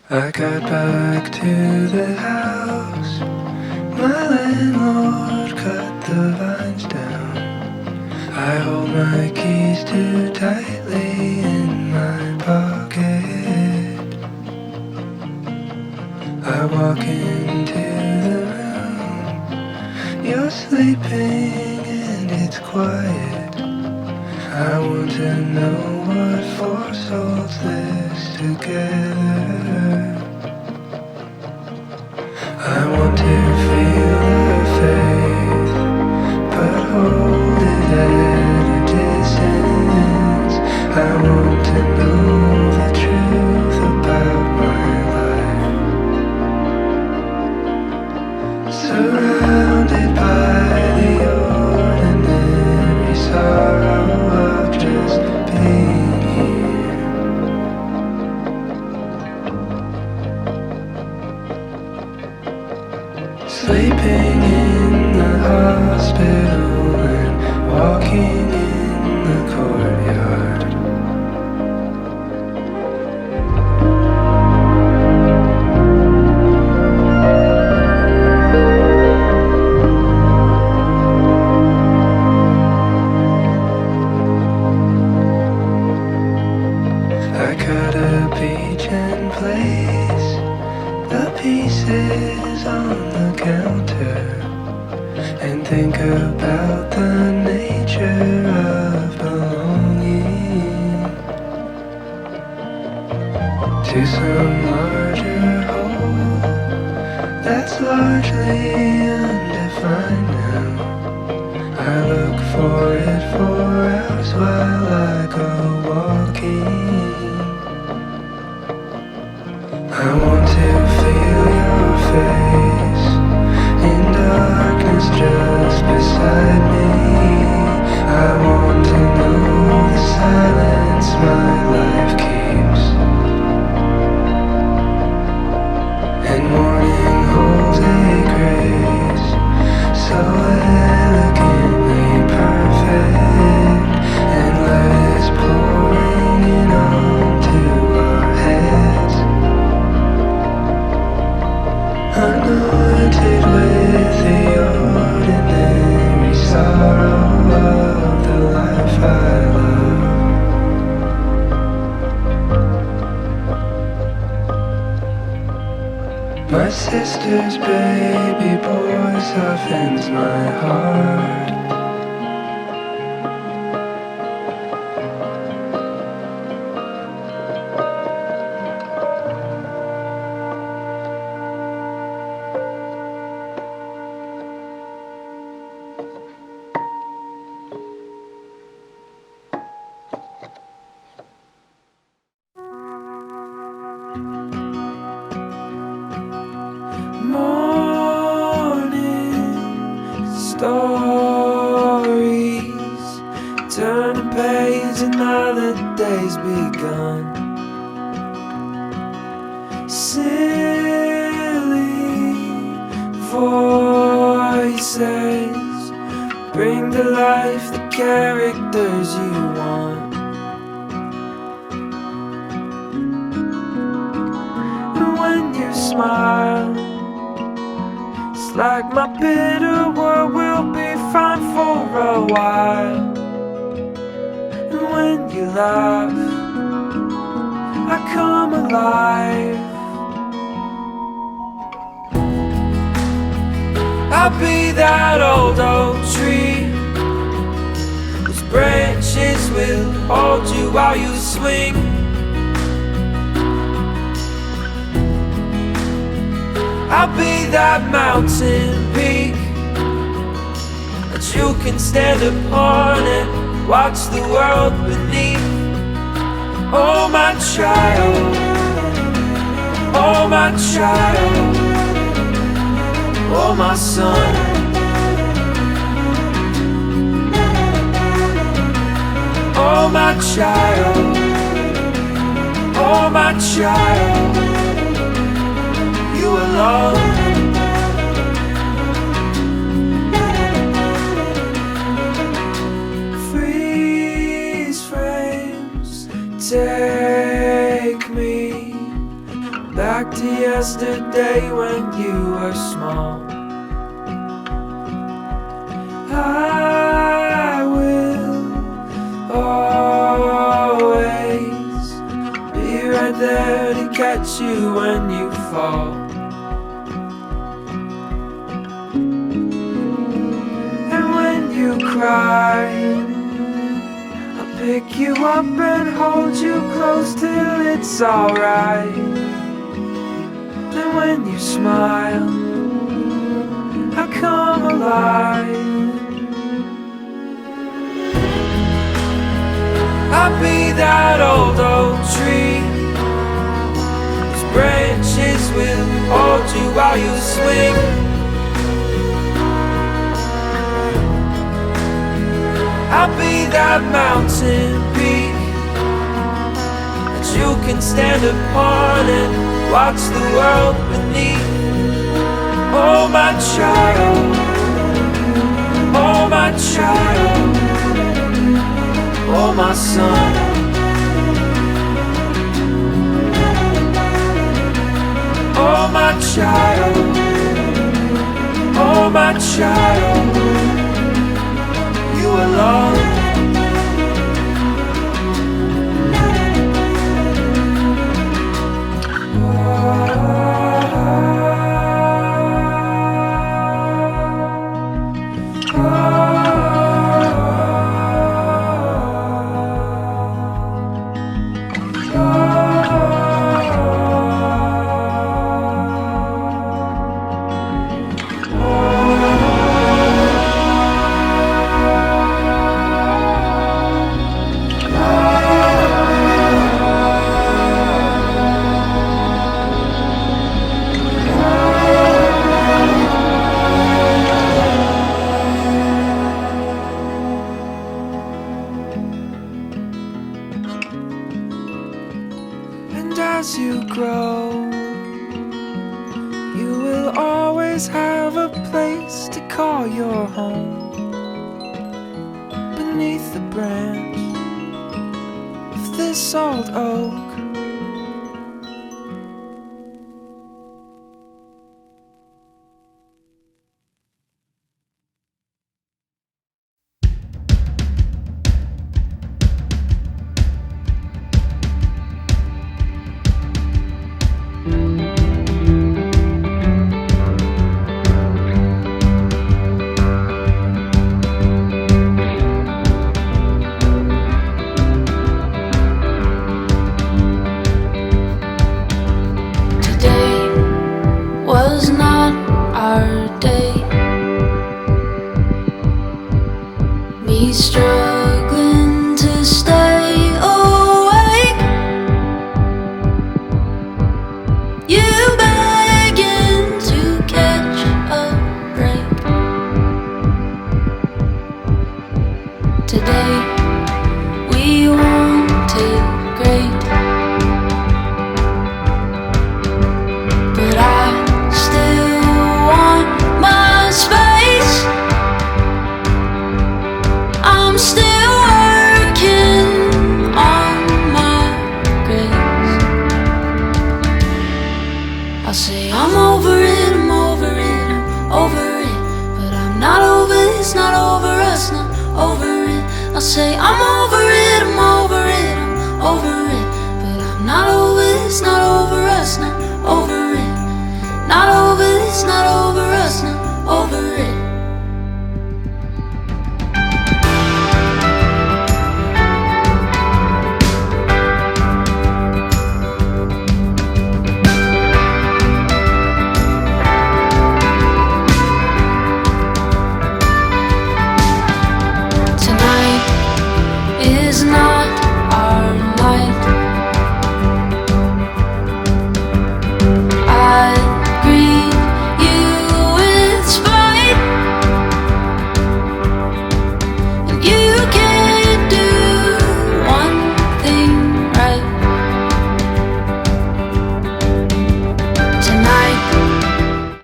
I got back to the house. My landlord cut the vines down. I hold my keys too tightly in my pocket. I walk into the room. You're sleeping and it's quiet. I want to know what force holds this together. I want to feel the faith, but hold it at a distance. I want to know the truth about my life. Surrounded by the ordinary sorrow of just being here. Sleeping in the hospital and walking in the courtyard. I cut a peach and place the pieces on the counter and think about the nature of belonging to some larger whole that's largely undefined now. I look for it for hours while I go walking. I want to feel your face in darkness just beside me. I want to know the silence my life keeps. And morning holds a grace so elegantly perfect, and light is pouring in onto our heads. Anointed with the ordinary sorrow of the life I love. My sister's baby boy softens my heart. Morning stories, turn the page, another day's begun. Silly voices bring to life the characters you want. And when you smile, it's like my bitter world will be fine for a while. And when you laugh, I come alive. I'll be that old oak tree whose branches will hold you while you swing. I'll be that mountain peak that you can stand upon and watch the world beneath. Oh my child, oh my child, oh my son. Oh my child, oh my child, you alone. Freeze frames, take me back to yesterday when you were small. I will always be right there to catch you when you fall. And when you cry, I'll pick you up and hold you close till it's alright. And when you smile, I come alive. I'll be that old oak tree whose branches will hold you while you swing. I'll be that mountain peak that you can stand upon and watch the world beneath. Oh my child, oh my child, oh my son. Oh my child, oh my child, you are loved. As you grow, you will always have a place to call your home beneath the branch of this old oak. Was not our day. Me struggling to stay awake, you begging to catch a break. Today we want it great, but I I'm still working on my grace. I say I'm over it, I'm over it, I'm over it, but I'm not over this, not over us, not over it. I say I'm over it, I'm over it, I'm over it, but I'm not over this, not over us, not